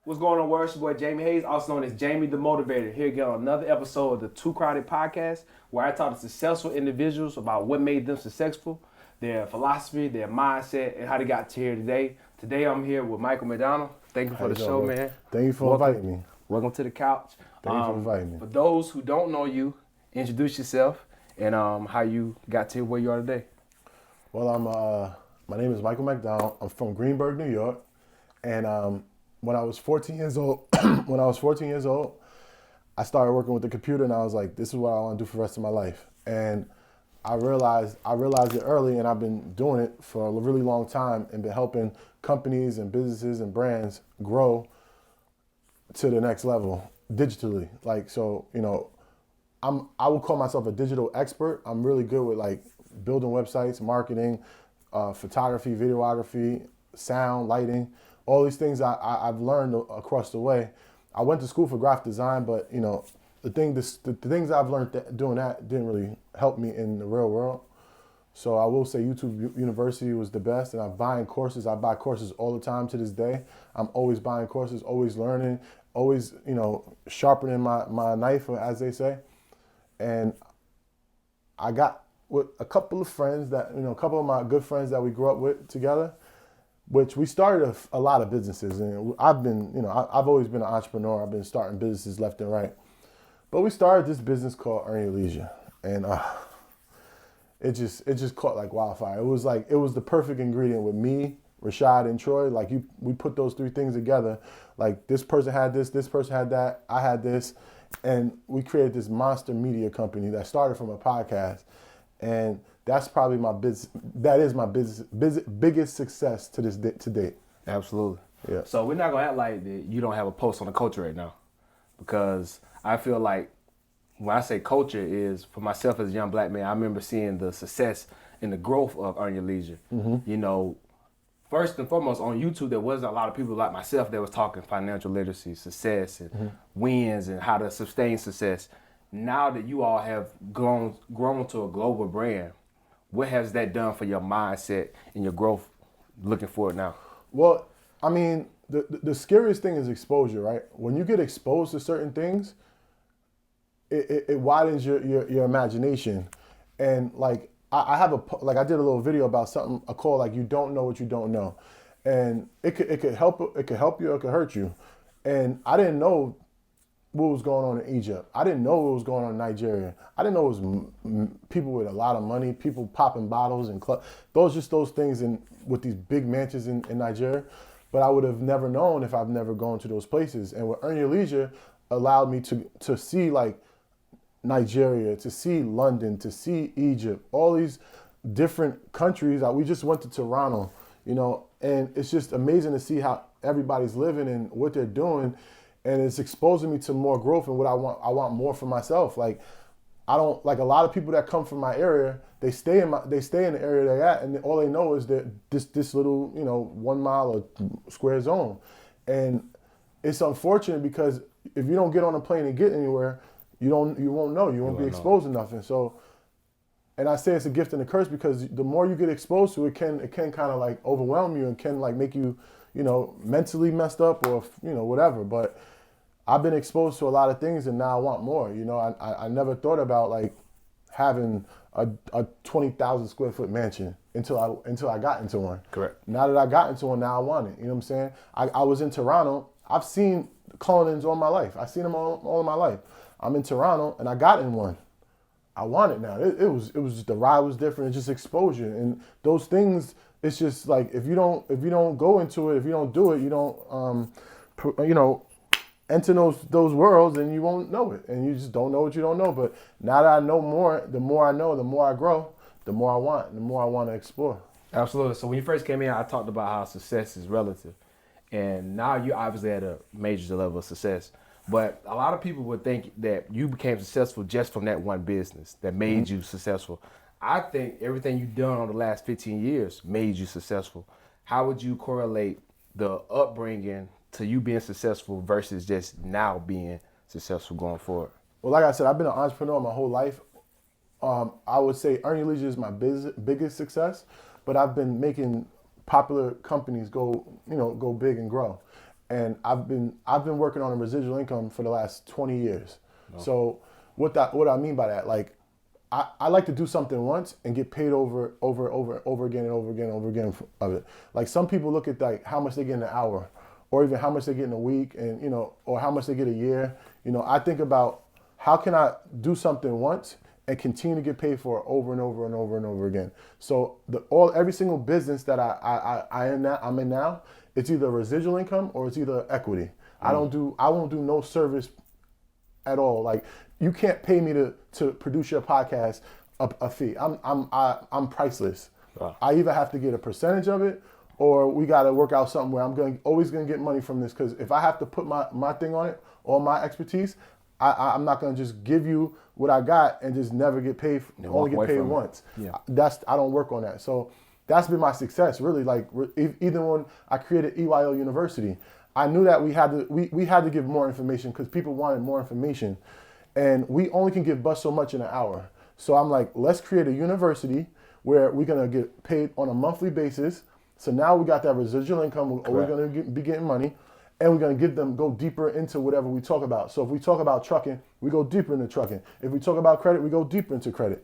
What's going on, world? It's your boy Jamie Hayes, also known as Jamie the Motivator. Here again on another episode of the Too Crowded Podcast, where I talk to successful individuals about what made them successful, their philosophy, their mindset, and how they got to here today. Today I'm here with Michael Macdonald. Thank you How for you the doing, show, bro? man. Thank you for inviting me. Welcome to the couch. Thank you for inviting me. For those who don't know you, introduce yourself and how you got to where you are today. Well, my name is Michael Macdonald. I'm from Greenburgh, New York, and when I was 14 years old, I started working with the computer, and I was like, "This is what I want to do for the rest of my life." And I realized it early, and I've been doing it for a really long time, and been helping companies and businesses and brands grow to the next level digitally. Like, so, I would call myself a digital expert. I'm really good with like building websites, marketing, photography, videography, sound, lighting, all these things I've learned across the way. I went to school for graphic design, but the things I've learned doing that didn't really help me in the real world. So I will say YouTube University was the best, and I'm buying courses. I buy courses all the time to this day. I'm always buying courses, always learning, always, sharpening my knife, as they say. And I got with a couple of friends a couple of my good friends that we grew up with together, which we started a lot of businesses. And I've always been an entrepreneur. I've been starting businesses left and right. But we started this business called Earn Your Leisure. And it just caught like wildfire. It was the perfect ingredient with me, Rashad, and Troy. Like we put those three things together. Like this person had this person had that, I had this, and we created this monster media company that started from a podcast. And that's probably my business. That is my biggest success to date. Absolutely. Yeah. So we're not gonna act like that you don't have a pulse on the culture right now, because I feel like when I say culture is, for myself as a young black man, I remember seeing the success and the growth of Earn Your Leisure. Mm-hmm. First and foremost on YouTube, there wasn't a lot of people like myself that was talking financial literacy, success, and wins, and how to sustain success. Now that you all have grown to a global brand, what has that done for your mindset and your growth looking forward now? Well, I mean, the scariest thing is exposure, right? When you get exposed to certain things, it widens your imagination. And like I did a little video about something I call like you don't know what you don't know, and it could help you, it could hurt you. And I didn't know what was going on in Egypt. I didn't know what was going on in Nigeria. I didn't know it was people with a lot of money, people popping bottles and those things with these big mansions in Nigeria. But I would have never known if I've never gone to those places. And what Earn Your Leisure allowed me to see like Nigeria, to see London, to see Egypt, all these different countries. We just went to Toronto, and it's just amazing to see how everybody's living and what they're doing. And it's exposing me to more growth and what I want. I want more for myself. Like I don't like a lot of people that come from my area. They stay in the area they're at, and all they know is that this little 1 mile or square zone. And it's unfortunate because if you don't get on a plane and get anywhere, you won't know. You won't be exposed to nothing. So, and I say it's a gift and a curse because the more you get exposed to it, it can kind of like overwhelm you and can like make you mentally messed up or whatever. But I've been exposed to a lot of things, and now I want more. I never thought about like having a 20,000 square foot mansion until I got into one. Correct. Now that I got into one, now I want it. You know what I'm saying? I was in Toronto. I've seen Cullinans all my life. I've seen them all of my life. I'm in Toronto, and I got in one. I want it now. It was just, the ride was different. It's just exposure, and those things. It's just like if you don't go into it, if you don't do it, you don't enter those worlds, and you won't know it, and you just don't know what you don't know. But now that I know more, the more I know, the more I grow, the more I want, the more I want to explore. Absolutely. So when you first came in, I talked about how success is relative, and now you're obviously at a major level of success. But a lot of people would think that you became successful just from that one business that made you successful. I think everything you've done over the last 15 years made you successful. How would you correlate the upbringing to you being successful versus just now being successful going forward? Well, like I said, I've been an entrepreneur my whole life. I would say Earn Your Leisure is my biggest success, but I've been making popular companies go big and grow. and I've been working on a residual income for the last 20 years. So what I mean by that, like I like to do something once and get paid over again of it. Like some people look at like how much they get in an hour, or even how much they get in a week, and or how much they get a year. I think about how can I do something once and continue to get paid for it over and over and over and over again. So every single business that I'm in now, it's either residual income or it's either equity. I won't do no service at all. Like you can't pay me to produce your podcast a fee. I'm priceless. Wow. I either have to get a percentage of it, or we got to work out something where I'm always going to get money from this. Because if I have to put my thing on it, all my expertise, I'm not going to just give you what I got and just never get paid. Only get paid once. Yeah. I don't work on that. So that's been my success, really. Like even when I created EYO University, I knew that we had to give more information because people wanted more information, and we only can give but so much in an hour. So I'm like, let's create a university where we're gonna get paid on a monthly basis. So now we got that residual income, we're gonna be getting money, and we're gonna go deeper into whatever we talk about. So if we talk about trucking, we go deeper into trucking. If we talk about credit, we go deeper into credit.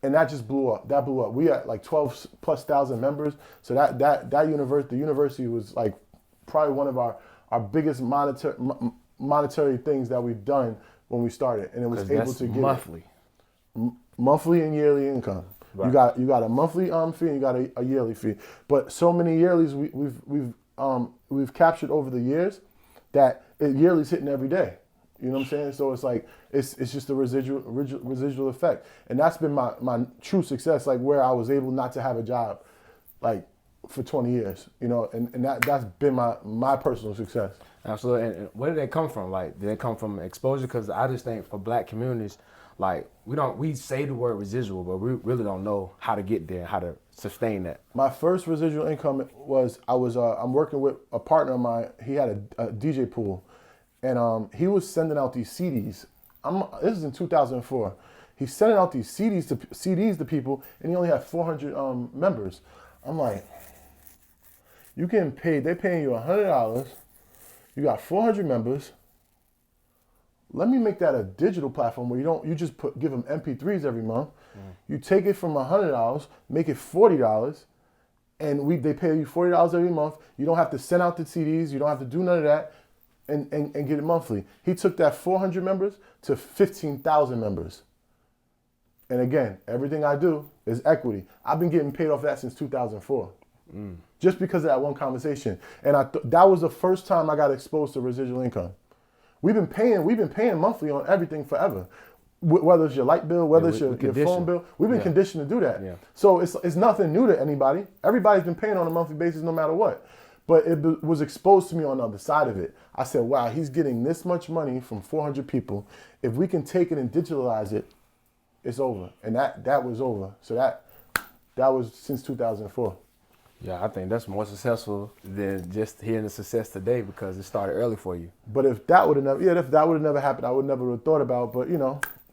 And that just blew up. That blew up. We had like 12,000+ members. So the university was like probably one of our biggest monetary things that we've done when we started, and it was able to get monthly and yearly income. Right. You got a monthly fee and you got a yearly fee. But so many yearlies we've captured over the years that yearly's hitting every day. You know what I'm saying? So it's like it's just a residual effect, and that's been my true success. Like where I was able not to have a job, like for 20 years. And that's been my personal success. Absolutely. And where did they come from? Like, did they come from exposure? Because I just think for Black communities, like we say the word residual, but we really don't know how to get there, how to sustain that. My first residual income was I'm working with a partner of mine. He had a DJ pool, and he was sending out these CDs. This is in 2004. He's sending out these CDs to people, and he only had 400 members. I'm like, you getting paid? They paying you $100. You got 400 members. Let me make that a digital platform where you just give them MP3s every month. You take it from $100, make it $40, and they pay you $40 every month. You don't have to send out the CDs. You don't have to do none of that, and get it monthly. He took that 400 members to 15,000 members. And again, everything I do is equity. I've been getting paid off that since 2004. Just because of that one conversation. And that was the first time I got exposed to residual income. We've been paying monthly on everything forever. Whether it's your light bill, whether it's your phone bill, we've been conditioned to do that. Yeah. So it's nothing new to anybody. Everybody's been paying on a monthly basis no matter what. But it was exposed to me on the other side of it. I said, wow, he's getting this much money from 400 people. If we can take it and digitalize it, it's over. And that was over. So that was since 2004. Yeah, I think that's more successful than just hearing the success today because it started early for you. But if that would have never happened, I would never have thought about. But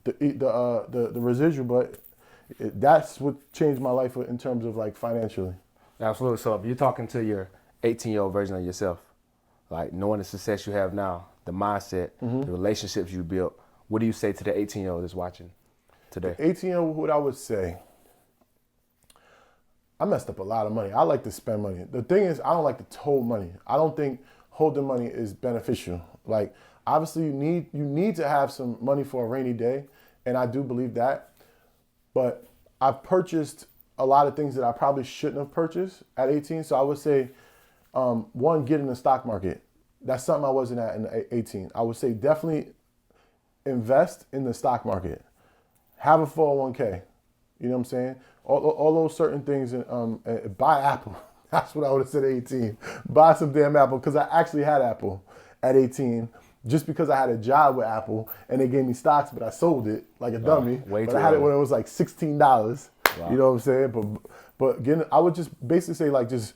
the residual. But that's what changed my life in terms of like financially. Absolutely. So if you're talking to your 18-year-old version of yourself, like knowing the success you have now, the mindset, the relationships you built, what do you say to the 18-year-old that's watching today? The 18-year-old, what I would say. I messed up a lot of money. I like to spend money. The thing is, I don't like to hold money. I don't think holding money is beneficial. Like, obviously, you need to have some money for a rainy day, and I do believe that. But I've purchased a lot of things that I probably shouldn't have purchased at 18. So I would say, one, get in the stock market. That's something I wasn't at in 18. I would say definitely invest in the stock market. Have a 401k. You know what I'm saying? All those certain things, and buy Apple. That's what I would have said at 18. Buy some damn Apple, because I actually had Apple at 18, just because I had a job with Apple, and they gave me stocks, but I sold it like a dummy. But I had it when it was like $16. Wow. You know what I'm saying? But I would just basically say, like, just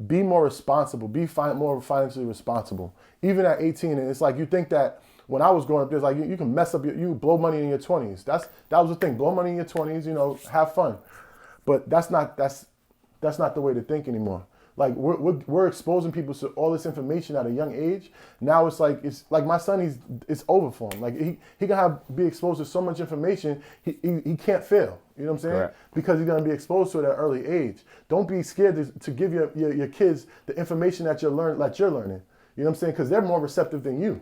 be more responsible. Be more financially responsible. Even at 18, and it's like you think that when I was growing up, there's like you can mess up, you blow money in your 20s. That was the thing. Blow money in your 20s, have fun. But that's not the way to think anymore. Like we're exposing people to all this information at a young age. Now it's like my son, it's over for him. Like he can be exposed to so much information, he can't fail. You know what I'm saying? Correct. Because he's gonna be exposed to it at an early age. Don't be scared to give your kids the information that you're learning. You know what I'm saying? Because they're more receptive than you.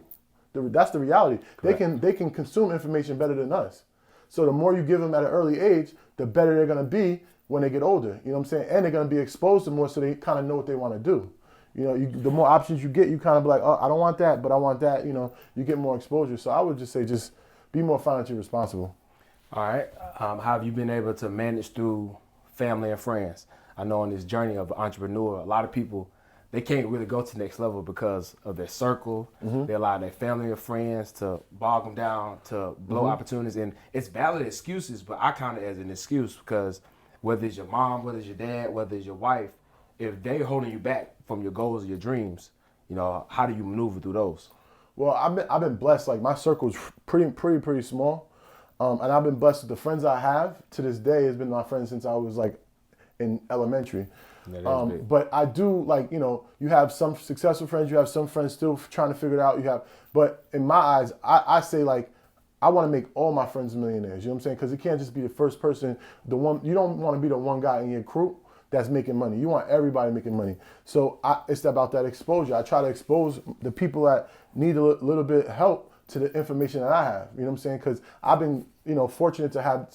That's the reality. Correct. They can consume information better than us. So the more you give them at an early age, the better they're gonna be when they get older. You know what I'm saying? And they're gonna be exposed to more, so they kind of know what they want to do. You know, the more options you get, you kind of be like, oh, I don't want that, but I want that. You know, you get more exposure. So I would just say, just be more financially responsible. All right. How have you been able to manage through family and friends? I know on this journey of entrepreneur, a lot of people, they can't really go to the next level because of their circle. They allow their family or friends to bog them down, to blow opportunities. And it's valid excuses, but I count it as an excuse because whether it's your mom, whether it's your dad, whether it's your wife, if they're holding you back from your goals or your dreams, you know, how do you maneuver through those? Well, I've been blessed. Like my circle is pretty small, and I've been blessed with the friends I have to this day has been my friends since I was like in elementary. But I do, like, you know, you have some successful friends, you have some friends still trying to figure it out. But in my eyes, I say, like, I want to make all my friends millionaires. You know what I'm saying? Because it can't just be the first person, you don't want to be the one guy in your crew that's making money. You want everybody making money. So it's about that exposure. I try to expose the people that need a little bit of help to the information that I have. You know what I'm saying? Because I've been, you know, fortunate to have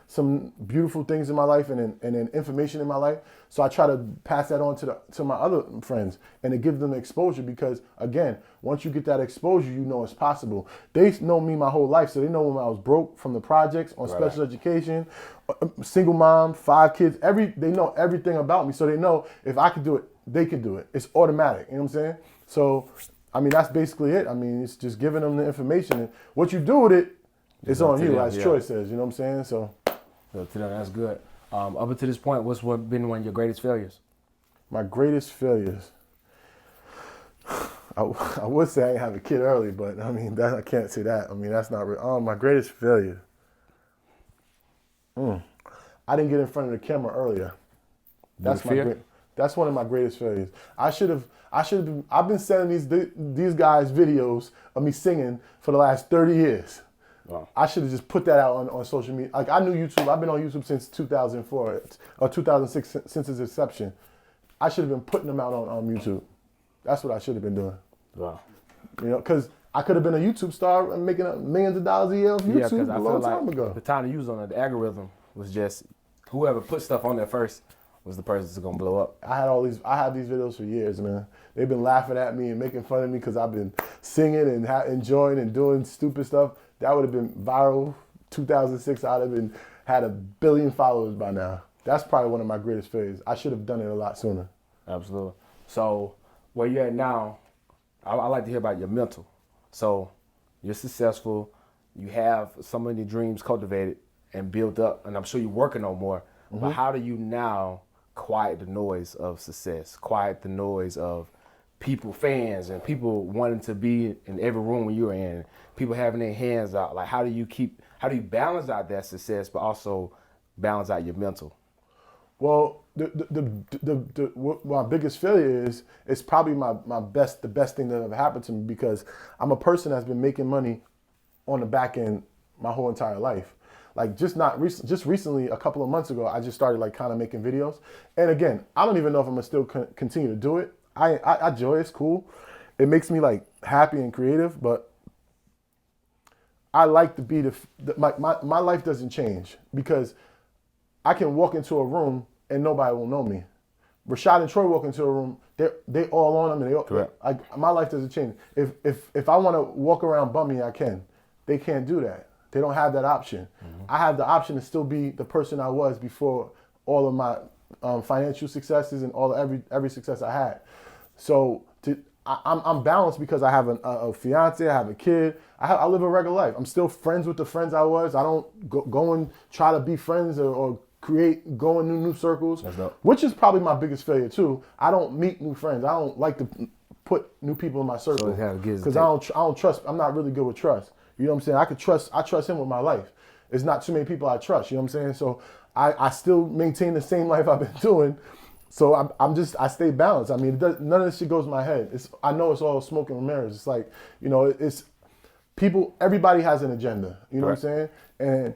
some beautiful things in my life and then information in my life. So I try to pass that on to my other friends and to give them exposure because, again, once you get that exposure, you know it's possible. They know me my whole life, so they know when I was broke from the projects on special education, single mom, 5 kids. They know everything about me, so they know if I could do it, they could do it. It's automatic. You know what I'm saying? So, I mean, that's basically it. I mean, it's just giving them the information. And what you do with it, it's on you, as Troy says. You know what I'm saying? So that's good. Up until this point, what's been one of your greatest failures? My greatest failures. I would say I didn't have a kid early, but I mean, I can't say that. I mean, that's not real. My greatest failure. I didn't get in front of the camera earlier. That's one of my greatest failures. I've been sending these guys videos of me singing for the last 30 years. Wow. I should have just put that out on social media. Like, I knew YouTube. I've been on YouTube since 2004 or 2006, since its inception. I should have been putting them out on YouTube. That's what I should have been doing. Wow. You know, because I could have been a YouTube star and making millions of dollars a year on YouTube a long time ago. The time to use on the algorithm was just whoever put stuff on there first was the person that's gonna blow up. I had these videos for years, man. They've been laughing at me and making fun of me because I've been singing and enjoying and doing stupid stuff. That would have been viral. 2006, I'd have had 1 billion followers by now. That's probably one of my greatest failures. I should have done it a lot sooner. Absolutely. So where you're at now, I like to hear about your mental. So you're successful. You have some of your dreams cultivated and built up, and I'm sure you're working on more. But how do you now quiet the noise of success, quiet the noise of people, fans, and people wanting to be in every room you're in, people having their hands out? Like, how do you balance out that success, but also balance out your mental? Well, what my biggest failure is, it's probably the best thing that ever happened to me, because I'm a person that's been making money on the back end my whole entire life. Like, just recently, a couple of months ago, I just started like kind of making videos. And again, I don't even know if I'm gonna still continue to do it. I enjoy it, it's cool. It makes me like happy and creative, but I like to be my life doesn't change, because I can walk into a room and nobody will know me. Rashad and Troy walk into a room, they all on them, and my life doesn't change. If I want to walk around bummy, I can. They can't do that. They don't have that option. I have the option to still be the person I was before all of my financial successes and every success I had. So I'm balanced because I have a fiance, I have a kid, I live a regular life. I'm still friends with the friends I was. I don't go and try to be friends or go in new circles, which is probably my biggest failure too. I don't meet new friends. I don't like to put new people in my circle because I don't trust. I'm not really good with trust. You know what I'm saying? I trust him with my life. There's not too many people I trust. You know what I'm saying? So I still maintain the same life I've been doing. So I stay balanced. I mean, none of this shit goes in my head. I know it's all smoke and mirrors. It's like, it's people, everybody has an agenda. You know what I'm saying? And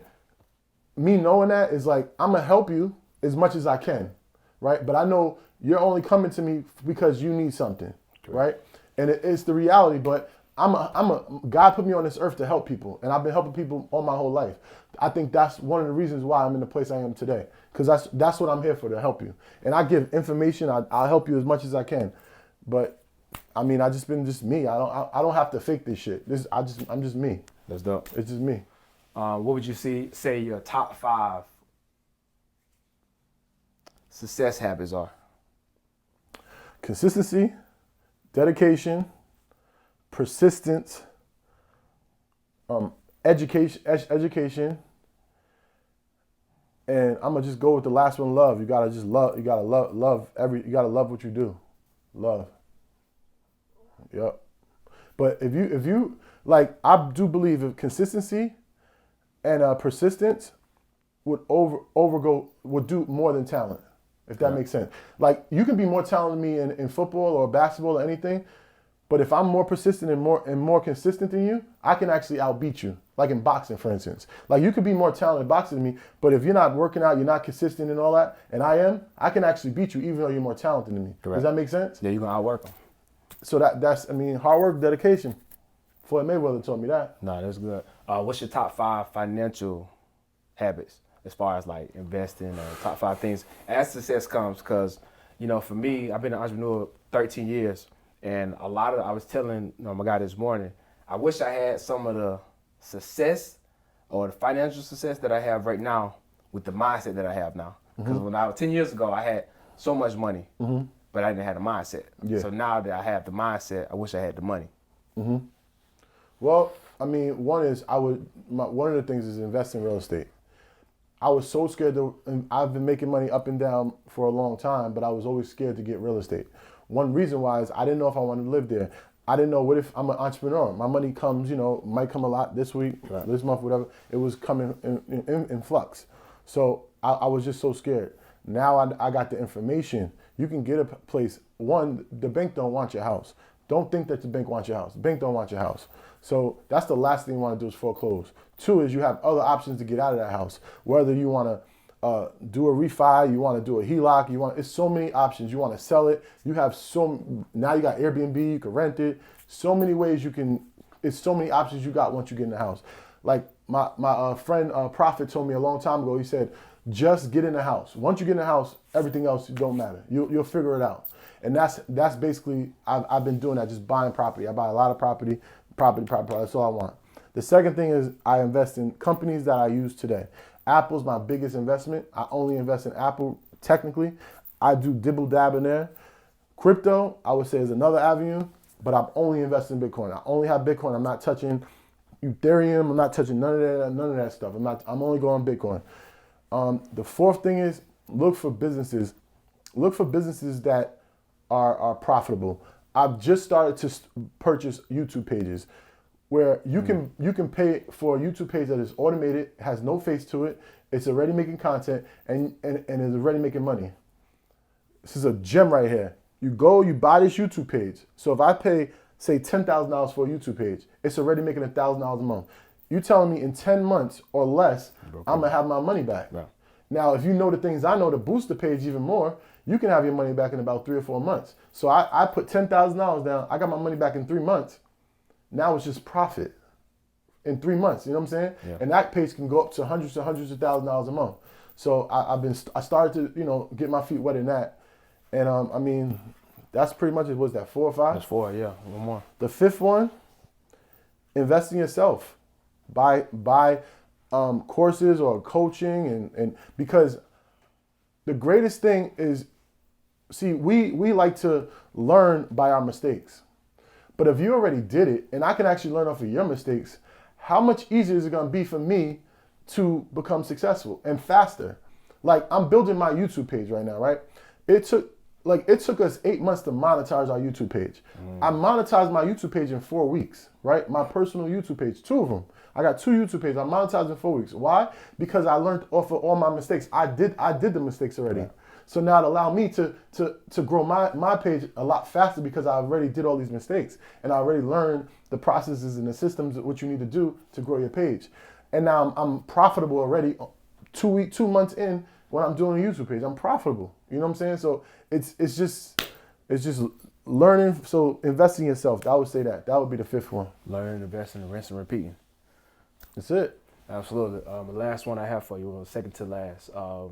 me knowing that is like, I'm going to help you as much as I can, right? But I know you're only coming to me because you need something, right? And it's the reality, but God put me on this earth to help people, and I've been helping people all my whole life. I think that's one of the reasons why I'm in the place I am today, because that's what I'm here for, to help you. And I give information. I'll help you as much as I can, but I mean, I just been just me. I don't have to fake this shit. I'm just me. That's dope. It's just me. What would you say your top 5 success habits are? Consistency, dedication, persistence, education, and I'm gonna just go with the last one. Love. You gotta love. You gotta love what you do. Love. Yep. But if you like, I do believe if consistency and persistence would do more than talent. If that makes sense. Like, you can be more talented than me in football or basketball or anything, but if I'm more persistent and more consistent than you, I can actually outbeat you. Like in boxing, for instance. Like, you could be more talented in boxing than me, but if you're not working out, you're not consistent and all that, and I can actually beat you even though you're more talented than me. Correct. Does that make sense? Yeah, you're going to outwork them. So that's hard work, dedication. Floyd Mayweather told me that. No, that's good. What's your top 5 financial habits as far as like investing, top 5 things as success comes? Because, for me, I've been an entrepreneur 13 years. And I was telling my guy this morning, I wish I had some of the success or the financial success that I have right now with the mindset that I have now. Because when I was 10 years ago, I had so much money, but I didn't have the mindset. Yeah. So now that I have the mindset, I wish I had the money. Well, I mean, one of the things is invest in real estate. I was so scared I've been making money up and down for a long time, but I was always scared to get real estate. One reason why is I didn't know if I wanted to live there. I didn't know, what if I'm an entrepreneur? My money comes, might come a lot this week, this month, whatever. It was coming in flux. So I was just so scared. Now I got the information. You can get a place. One, the bank don't want your house. Don't think that the bank wants your house. The bank don't want your house. So that's the last thing you want to do is foreclose. 2 is you have other options to get out of that house. Whether you want to do a refi, you want to do a HELOC, it's so many options. You want to sell it. You have now you got Airbnb, you can rent it. So many ways it's so many options you got once you get in the house. Like my friend Prophet told me a long time ago, he said, just get in the house. Once you get in the house, everything else don't matter. You'll figure it out. And that's basically, I've been doing that, just buying property. I buy a lot of property. That's all I want. The second thing is I invest in companies that I use today. Apple's my biggest investment. I only invest in Apple technically. I do dibble dab in there. Crypto, I would say, is another avenue, but I'm only investing in Bitcoin. I only have Bitcoin. I'm not touching Ethereum. I'm not touching none of that stuff. I'm only going Bitcoin. The fourth thing is look for businesses. Look for businesses that are profitable. I've just started to purchase YouTube pages where you can pay for a YouTube page that is automated, has no face to it, it's already making content, and is already making money. This is a gem right here. You buy this YouTube page. So if I pay, say, $10,000 for a YouTube page, it's already making $1,000 a month. You telling me in 10 months or less, I'm gonna have my money back. Yeah. Now, if you know the things I know to boost the page even more, you can have your money back in about 3 or 4 months. So I put $10,000 down, I got my money back in 3 months. Now it's just profit in 3 months, you know what I'm saying? Yeah. And that page can go up to hundreds of thousands of dollars a month. So I started to, get my feet wet in that. And I mean, that's pretty much it. Was that 4 or 5? That's 4, yeah, one more. The 5th one, invest in yourself. Buy courses or coaching and because the greatest thing is, see, we like to learn by our mistakes. But if you already did it, and I can actually learn off of your mistakes, how much easier is it going to be for me to become successful and faster? Like, I'm building my YouTube page right now, right? It took us 8 months to monetize our YouTube page. I monetized my YouTube page in 4 weeks, right? My personal YouTube page, 2 of them. I got 2 YouTube pages. I monetized in 4 weeks. Why? Because I learned off of all my mistakes. I did the mistakes already. Yeah. So now it allowed me to grow my page a lot faster because I already did all these mistakes and I already learned the processes and the systems of what you need to do to grow your page. And now I'm profitable already 2 months in when I'm doing a YouTube page. I'm profitable. You know what I'm saying? So it's just learning. So investing in yourself. I would say that would be the fifth one. Learn, investing, rinse, and repeating. That's it. Absolutely. The last one I have for you, second to last, for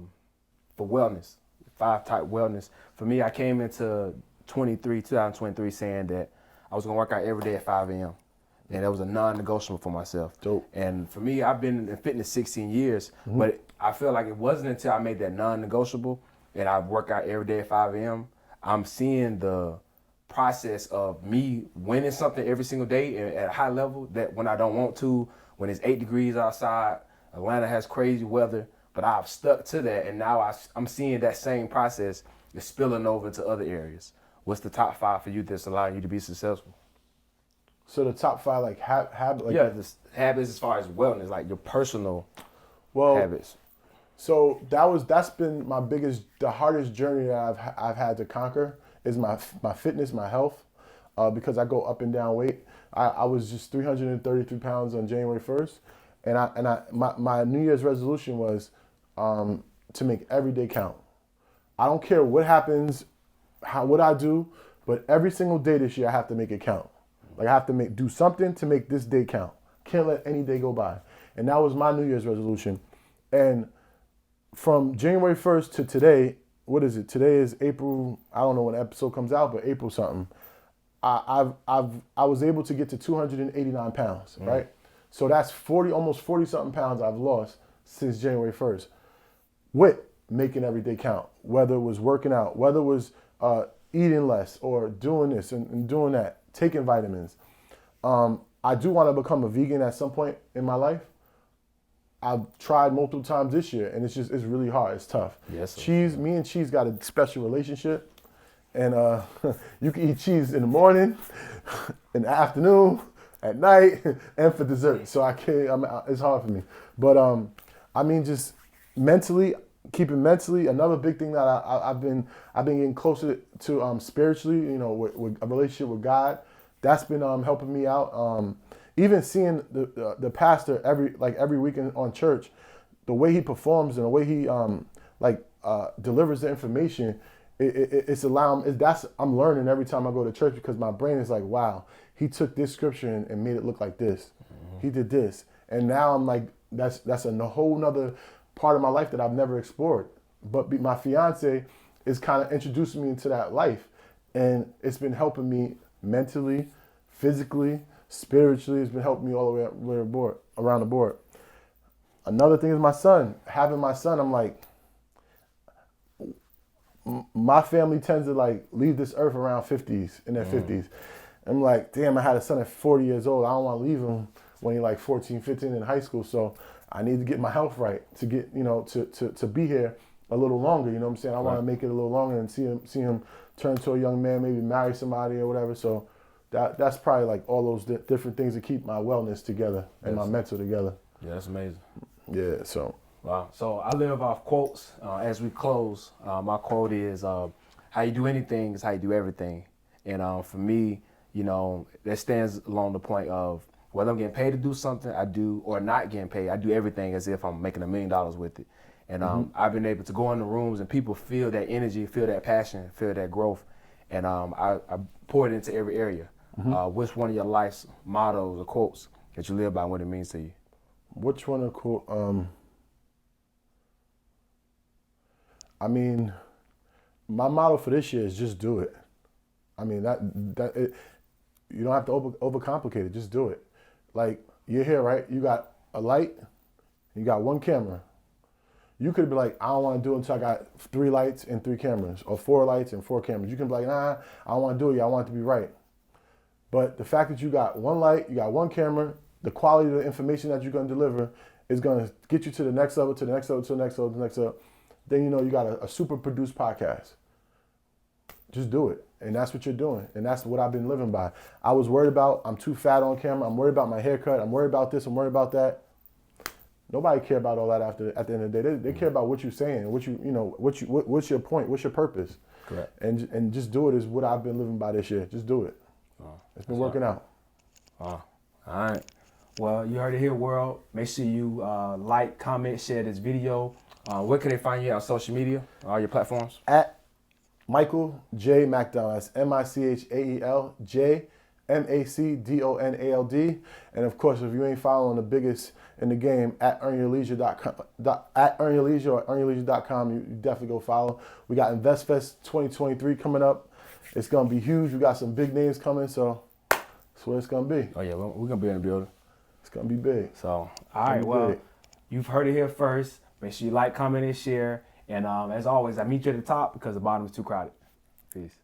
wellness, 5-type wellness. For me, I came into 2023 saying that I was gonna work out every day at 5 a.m. And that was a non-negotiable for myself. Dope. And for me, I've been in fitness 16 years, but I feel like it wasn't until I made that non-negotiable and I work out every day at 5 a.m. I'm seeing the process of me winning something every single day at a high level, that when I don't want to, when it's 8 degrees outside, Atlanta has crazy weather, but I've stuck to that. And now I'm seeing that same process is spilling over to other areas. What's the top 5 for you that's allowing you to be successful? So the top 5, like habits. Like, yeah, the habits as far as wellness, like your personal habits. So that's been the hardest journey that I've had to conquer is my fitness, my health, because I go up and down weight. I was just 333 pounds on January 1st, and my New Year's resolution was to make every day count. I don't care what happens, what I do, but every single day this year I have to make it count. Like I have to do something to make this day count. Can't let any day go by. And that was my New Year's resolution. And from January 1st to today, what is it? Today is April. I don't know when the episode comes out, but April something. I was able to get to 289 pounds, right? So that's almost 40 something pounds I've lost since January 1st. With making every day count, whether it was working out, whether it was eating less or doing this and doing that, taking vitamins. I do want to become a vegan at some point in my life. I've tried multiple times this year, and it's really hard. It's tough. Yes. Cheese, me and cheese got a special relationship, and you can eat cheese in the morning, in the afternoon, at night, and for dessert. So I can't. It's hard for me. But I mean, just mentally, keeping mentally. Another big thing that I've been getting closer to spiritually. You know, with a relationship with God. That's been helping me out. Even seeing the pastor every weekend on church, the way he performs and the way he delivers the information, it's allowing. I'm learning every time I go to church because my brain is like, wow, he took this scripture and made it look like this. Mm-hmm. He did this, and now I'm like, that's a whole nother part of my life that I've never explored. But my fiance is kind of introducing me into that life, and it's been helping me mentally, physically, spiritually. It's been helping me all the way around the board. Another thing is my son. Having my son, I'm like, my family tends to like leave this earth around 50s, in their 50s. I'm like, damn, I had a son at 40 years old. I don't want to leave him when he's like 14, 15 in high school. So I need to get my health right to get, to be here a little longer. You know what I'm saying? I want to make it a little longer and see him turn to a young man, maybe marry somebody or whatever. So that's probably like all those different things that keep my wellness together and my mental together. Yeah, that's amazing. Yeah, so. Wow. So I live off quotes. As we close, my quote is, how you do anything is how you do everything. And for me, that stands along the point of whether I'm getting paid to do something, I do, or not getting paid, I do everything as if I'm making $1 million with it. And I've been able to go in the rooms and people feel that energy, feel that passion, feel that growth. And I pour it into every area. Which one of your life's mottos or quotes that you live by, what it means to you? Which one of the quote? I mean, my motto for this year is just do it. I mean, you don't have to overcomplicate it. Just do it. Like, you're here, right? You got a light, you got one camera. You could be like, I don't want to do it until I got 3 lights and 3 cameras, or 4 lights and 4 cameras. You can be like, nah, I don't want to do it yet. I want it to be right. But the fact that you got one light, you got one camera, the quality of the information that you're going to deliver is going to get you to the next level, to the next level, to the next level, to the next level. Then you got a super produced podcast. Just do it. And that's what you're doing. And that's what I've been living by. I was worried about, I'm too fat on camera. I'm worried about my haircut. I'm worried about this. I'm worried about that. Nobody care about all that at the end of the day. They care about what you're saying, what's your point, what's your purpose. Correct. And just do it is what I've been living by this year. Just do it. It's been working out. All right. Well, you heard it here, world. Make sure you like, comment, share this video. Where can they find you on social media? All your platforms? At Michael J. Macdonald. That's MichaelJamacdonald. And of course, if you ain't following the biggest in the game, at earnyourleisure.com, at earnyourleisure or earnyourleisure.com, you definitely go follow. We got InvestFest 2023 coming up. It's gonna be huge. We got some big names coming, so that's what it's gonna be. Oh yeah, we're gonna be in the building. It's gonna be big. So, all right, well, you've heard it here first. Make sure you like, comment, and share. And as always, I meet you at the top because the bottom is too crowded. Peace.